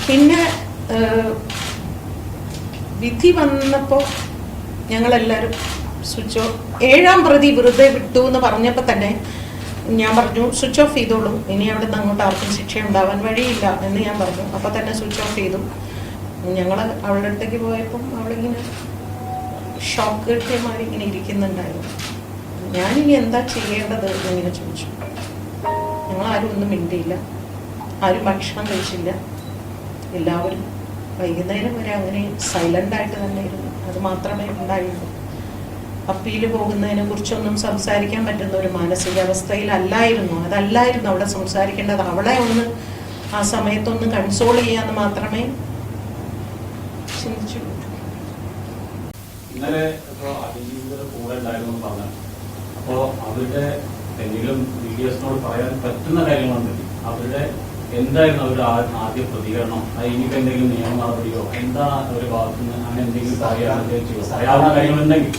പിന്നെ വിധി വന്നപ്പോൾ ഞങ്ങളെല്ലാവരും സ്വിച്ച് ഓഫ്, 7-ാം പ്രതി വെറുതെ വിട്ടു എന്ന് പറഞ്ഞപ്പോൾ തന്നെ ഞാൻ പറഞ്ഞു സ്വിച്ച് ഓഫ് ചെയ്തോളൂ, ഇനി അവിടെ നിന്ന് അങ്ങോട്ട് ആർക്കും ശിക്ഷ ഉണ്ടാവാൻ വഴിയില്ല എന്ന് ഞാൻ പറഞ്ഞു. അപ്പോൾ തന്നെ സ്വിച്ച് ഓഫ് ചെയ്തു. ഞങ്ങൾ അവളുടെ അടുത്തേക്ക് പോയപ്പം അവളിങ്ങനെ ഷോക്ക് കിട്ടിയമാതിരി ഇങ്ങനെ ഇരിക്കുന്നുണ്ടായിരുന്നു. ഞാനിനി എന്താ ചെയ്യേണ്ടത് എന്നിങ്ങനെ ചോദിച്ചു. ഞങ്ങളാരും ഒന്നും മിണ്ടിയില്ല, ആരും ഭക്ഷണം കഴിച്ചില്ല. എല്ലാവരും വൈകുന്നേരം വരെ അങ്ങനെ സൈലൻ്റായിട്ട് തന്നെ ഇരുന്നു. അത് മാത്രമേ ഉണ്ടായുള്ളൂ. അപ്പീൽ പോകുന്നതിനെ കുറിച്ചൊന്നും സംസാരിക്കാൻ പറ്റുന്ന ഒരു മാനസികാവസ്ഥയിലല്ലായിരുന്നു. അതല്ലായിരുന്നു അവിടെ സംസാരിക്കേണ്ടത്. അവളെ ഒന്ന് ആ സമയത്തൊന്ന് കൺസോൾ ചെയ്യാന്ന് മാത്രമേ ചിന്തിച്ചു. ഇന്നലെ കൂടെ ഉണ്ടായിരുന്നു പറഞ്ഞു. അപ്പോൾ അവരുടെ എന്തെങ്കിലും വീഡിയോസിനോട് പറയാൻ പറ്റുന്ന കാര്യങ്ങളുണ്ടെങ്കിൽ അവരുടെ എന്തായിരുന്നു അവരുടെ ആദ്യ പ്രതികരണം? ഇനിയിപ്പോൾ എന്തെങ്കിലും നിയമ നടപടിയോ എന്താ ഒരു ഭാഗത്തുനിന്ന് അങ്ങനെ എന്തെങ്കിലും പറയാവുന്ന കാര്യങ്ങളുണ്ടെങ്കിൽ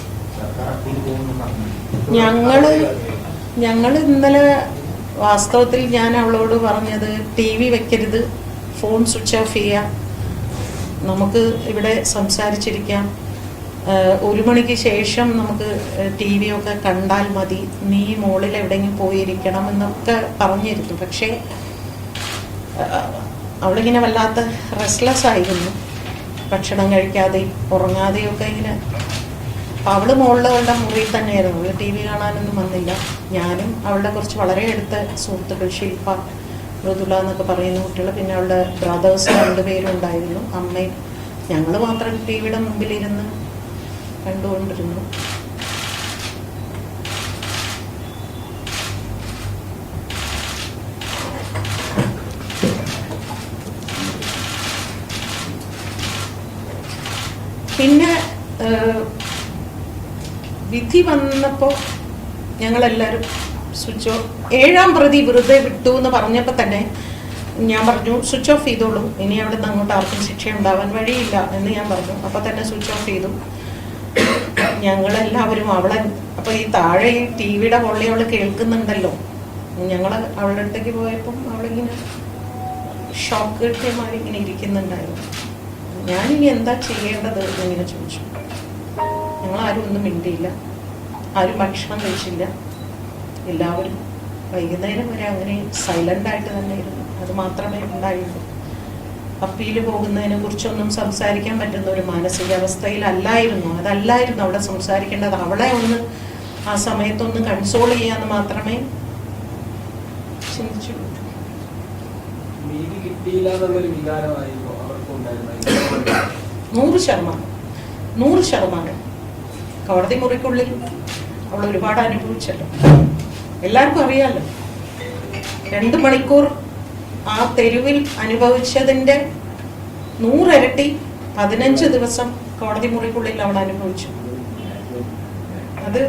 ഞങ്ങൾ ഇന്നലെ വാസ്തവത്തിൽ ഞാൻ അവളോട് പറഞ്ഞത് TV വെക്കരുത്, ഫോൺ സ്വിച്ച് ഓഫ് ചെയ്യാം, നമുക്ക് ഇവിടെ സംസാരിച്ചിരിക്കാം, 1 മണിക്ക് ശേഷം നമുക്ക് TV ഒക്കെ കണ്ടാൽ മതി, നീ മോളിൽ എവിടെയെങ്കിലും പോയിരിക്കണം എന്നൊക്കെ പറഞ്ഞിരുന്നു. പക്ഷേ അവളിങ്ങനെ വല്ലാത്ത റെസ്റ്റ്ലെസ് ആയിരുന്നു, ഭക്ഷണം കഴിക്കാതെയും ഉറങ്ങാതെയൊക്കെ ഇങ്ങനെ. അപ്പം അവൾ മുകളിലെ മുറിയിൽ തന്നെയായിരുന്നു, അവൾ TV കാണാനൊന്നും വന്നില്ല. ഞാനും അവളുടെ കുറച്ച് വളരെ അടുത്ത സുഹൃത്തുക്കൾ, ശില്പ, മൃദുല എന്നൊക്കെ പറയുന്ന കുട്ടികൾ, പിന്നെ അവളുടെ ബ്രദേഴ്സ് 2 പേരും ഉണ്ടായിരുന്നു, അമ്മയും. ഞങ്ങൾ മാത്രം TVയുടെ മുമ്പിലിരുന്ന് കണ്ടുകൊണ്ടിരുന്നു. പിന്നെ വിധി വന്നപ്പോൾ ഞങ്ങളെല്ലാവരും സ്വിച്ച് ഓഫ്, 7-ാം പ്രതി വെറുതെ വിട്ടു എന്ന് പറഞ്ഞപ്പോൾ തന്നെ ഞാൻ പറഞ്ഞു സ്വിച്ച് ഓഫ് ചെയ്തോളൂ, ഇനി അവിടെ നിന്ന് അങ്ങോട്ട് ആർക്കും ശിക്ഷ ഉണ്ടാവാൻ വഴിയില്ല എന്ന് ഞാൻ പറഞ്ഞു. അപ്പോൾ തന്നെ സ്വിച്ച് ഓഫ് ചെയ്തു. ഞങ്ങളെല്ലാവരും അവളെ, അപ്പോൾ ഈ താഴെ ഈ TVയുടെ പൊള്ളി അവൾ കേൾക്കുന്നുണ്ടല്ലോ. ഞങ്ങൾ അവളുടെ അടുത്തേക്ക് പോയപ്പം അവളിങ്ങനെ ഷോക്ക് കിട്ടിയമാതിരി ഇങ്ങനെ ഇരിക്കുന്നുണ്ടായിരുന്നു. ഞാനിനി എന്താ ചെയ്യേണ്ടത് എന്നിങ്ങനെ ചോദിച്ചു. ഞങ്ങളാരും ഒന്നും മിണ്ടിയില്ല, ആരും ഭക്ഷണം കഴിച്ചില്ല. എല്ലാവരും വൈകുന്നേരം വരെ അങ്ങനെ സൈലൻ്റായിട്ട് തന്നെ ഇരുന്നു. അത് മാത്രമേ ഉണ്ടായുള്ളൂ. അപ്പീൽ പോകുന്നതിനെ കുറിച്ചൊന്നും സംസാരിക്കാൻ പറ്റുന്ന ഒരു മാനസികാവസ്ഥയിലല്ലായിരുന്നു. അതല്ലായിരുന്നു അവിടെ സംസാരിക്കേണ്ടത്. അവളെ ഒന്ന് ആ സമയത്തൊന്ന് കൺസോൾ ചെയ്യാന്ന് മാത്രമേ ചിന്തിച്ചു. 100% കോടതി മുറിക്കുള്ളിൽ അവൾ ഒരുപാട് അനുഭവിച്ചല്ലോ. എല്ലാവർക്കും അറിയാമല്ലോ, 2 മണിക്കൂർ ആ തെരുവിൽ അനുഭവിച്ചതിൻ്റെ 100 ഇരട്ടി 15 ദിവസം കോടതി മുറിക്കുള്ളിൽ അവൾ അനുഭവിച്ചു. അത്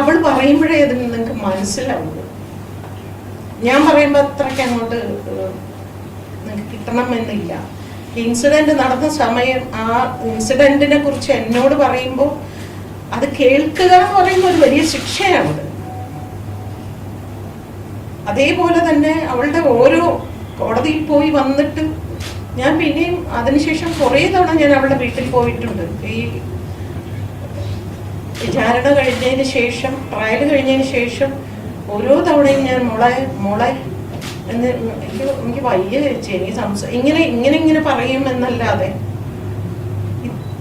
അവൾ പറയുമ്പോഴേ അതിൽ നിങ്ങൾക്ക് മനസ്സിലാവുള്ളൂ. ഞാൻ പറയുമ്പോൾ അത്രയ്ക്ക് അങ്ങോട്ട് നിങ്ങൾക്ക് കിട്ടണമെന്നില്ല. ഇൻസിഡന്റ് നടന്ന സമയം, ആ ഇൻസിഡന്റിനെ കുറിച്ച് എന്നോട് പറയുമ്പോൾ അത് കേൾക്കുക എന്ന് പറയുന്ന ഒരു വലിയ ശിക്ഷയാണത്. അതേപോലെ തന്നെ അവളുടെ ഓരോ കോടതിയിൽ പോയി വന്നിട്ട് ഞാൻ പിന്നെയും അതിനുശേഷം കുറേ തവണ ഞാൻ അവളുടെ വീട്ടിൽ പോയിട്ടുണ്ട്. ഈ വിചാരണ കഴിഞ്ഞതിന് ശേഷം, ട്രയൽ കഴിഞ്ഞതിന് ശേഷം ഓരോ തവണയും ഞാൻ മോളെ എന്ന് എനിക്ക് വയ്യ കഴിച്ചു, എനിക്ക് ഇങ്ങനെ പറയും എന്നല്ലാതെ,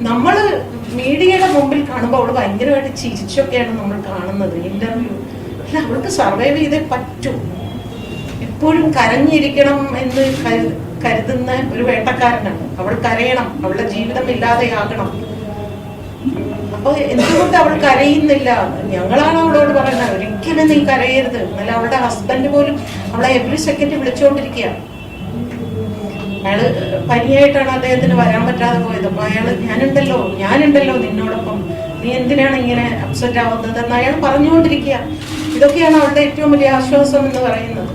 നമ്മൾ മീഡിയയുടെ മുമ്പിൽ കാണുമ്പോൾ അവൾ ഭയങ്കരമായിട്ട് ചിരിച്ചൊക്കെയാണ് നമ്മൾ കാണുന്നത് ഇന്റർവ്യൂ. പക്ഷെ അവൾക്ക് സർവൈവ് ചെയ്തേ പറ്റൂ. എപ്പോഴും കരഞ്ഞിരിക്കണം എന്ന് കരുതുന്ന ഒരു വേട്ടക്കാരനാണ്. അവൾ കരയണം, അവളുടെ ജീവിതം ഇല്ലാതെയാകണം. അപ്പൊ എന്തുകൊണ്ട് അവൾ കരയുന്നില്ല? ഞങ്ങളാണ് അവളോട് പറയുന്നത് ഒരിക്കലും നീ കരയരുത്. എന്നല്ല അവളുടെ ഹസ്ബൻഡ് പോലും അവളെ എവറി സെക്കൻഡ് വിളിച്ചുകൊണ്ടിരിക്കുക. അയാള് പനിയായിട്ടാണ് അദ്ദേഹത്തിന് വരാൻ പറ്റാതെ പോയത്. അപ്പൊ അയാള് ഞാനുണ്ടല്ലോ നിന്നോടൊപ്പം, നീ എന്തിനാണ് ഇങ്ങനെ അപ്സെറ്റ് ആവുന്നത് എന്ന് അയാൾ പറഞ്ഞുകൊണ്ടിരിക്കുക. ഇതൊക്കെയാണ് അവളുടെ ഏറ്റവും വലിയ ആശ്വാസം എന്ന് പറയുന്നത്.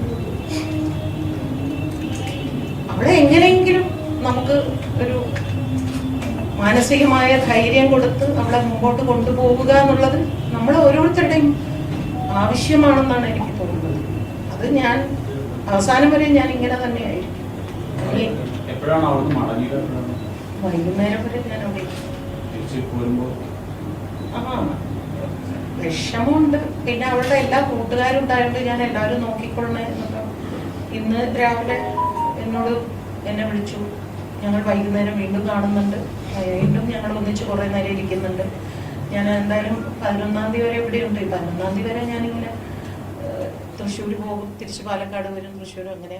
അവളെ എങ്ങനെയെങ്കിലും നമുക്ക് ഒരു മാനസികമായ ധൈര്യം കൊടുത്ത് അവളെ മുമ്പോട്ട് കൊണ്ടുപോവുക എന്നുള്ളത് നമ്മൾ ഓരോരുത്തരുടെയും ആവശ്യമാണെന്നാണ് എനിക്ക് തോന്നുന്നത്. അത് ഞാൻ അവസാനം വരെ ഞാൻ ഇങ്ങനെ തന്നെയായിരിക്കും. ഇനി എപ്പോഴാണ് അവിടുന്ന് മടങ്ങിയത്? വൈകുന്നേരം വരെ ഞാൻ അവിടെ തിരിച്ച് പോരുമ്പോ വിഷമമുണ്ട്. പിന്നെ അവളുടെ എല്ലാ കൂട്ടുകാരും ഉണ്ടായതുകൊണ്ട് ഞാൻ എല്ലാവരും നോക്കിക്കൊള്ളണേ എന്നൊക്കെ. ഇന്ന് രാവിലെ എന്നെ വിളിച്ചു, ഞങ്ങൾ വൈകുന്നേരം വീണ്ടും കാണുന്നുണ്ട്, വീണ്ടും ഞങ്ങൾ ഒന്നിച്ച് കുറേ നേരം ഇരിക്കുന്നുണ്ട്. ഞാൻ എന്തായാലും 11-ാം തീയതി വരെ ഇവിടെയുണ്ട്. 11-ാം തീയതി വരെ ഞാനിങ്ങനെ തൃശ്ശൂർ പോകും, തിരിച്ച് പാലക്കാട് വരും, തൃശ്ശൂർ അങ്ങനെ